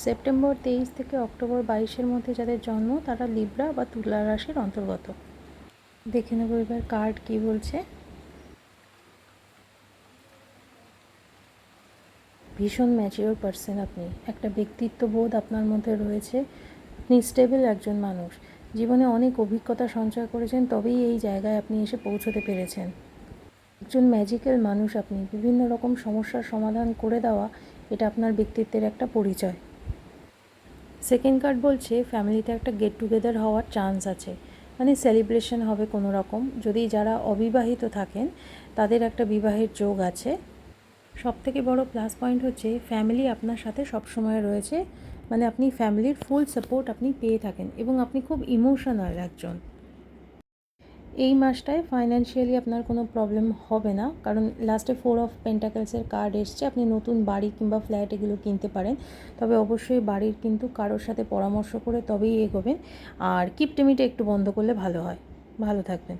September 23 থেকে October 22-এর মধ্যে যাদের জন্ম তারা লিব্রা বা তুলা রাশির অন্তর্গত। দেখে নেব এবার কার্ড কী বলছে। ভীষণ ম্যাচিওর পার্সন আপনি, একটা ব্যক্তিত্ববোধ আপনার মধ্যে রয়েছে, আপনি স্টেবল একজন মানুষ, জীবনে অনেক অভিজ্ঞতা সঞ্চয় করেছেন, তবেই এই জায়গায় আপনি এসে পৌঁছতে পেরেছেন। একজন ম্যাজিক্যাল মানুষ আপনি, বিভিন্ন রকম সমস্যার সমাধান করে দেওয়া, এটা আপনার ব্যক্তিত্বের একটা পরিচয়। সেকেন্ড কার্ড বলছে ফ্যামিলিতে একটা গেট টুগেদার হওয়ার চান্স আছে, মানে সেলিব্রেশন হবে কোনো রকম। যদি যারা অবিবাহিত থাকেন তাদের একটা বিবাহের যোগ আছে। সবথেকে বড় প্লাস পয়েন্ট হচ্ছে ফ্যামিলি আপনার সাথে সবসময় রয়েছে, মানে আপনি ফ্যামিলির ফুল সাপোর্ট আপনি পেয়ে থাকেন এবং আপনি খুব ইমোশনাল একজন। এই মাসটায় ফাইন্যান্সিয়ালি আপনার কোনো প্রবলেম হবে না, কারণ লাস্টে 4 অফ পেন্টাকেলসের কার্ড এসছে। আপনি নতুন বাড়ি কিংবা ফ্ল্যাট এগুলো কিনতে পারেন, তবে অবশ্যই বাড়ির কিন্তু কারোর সাথে পরামর্শ করে তবেই এগোবেন। আর কিপটেমিটা একটু বন্ধ করলে ভালো হয়। ভালো থাকবেন।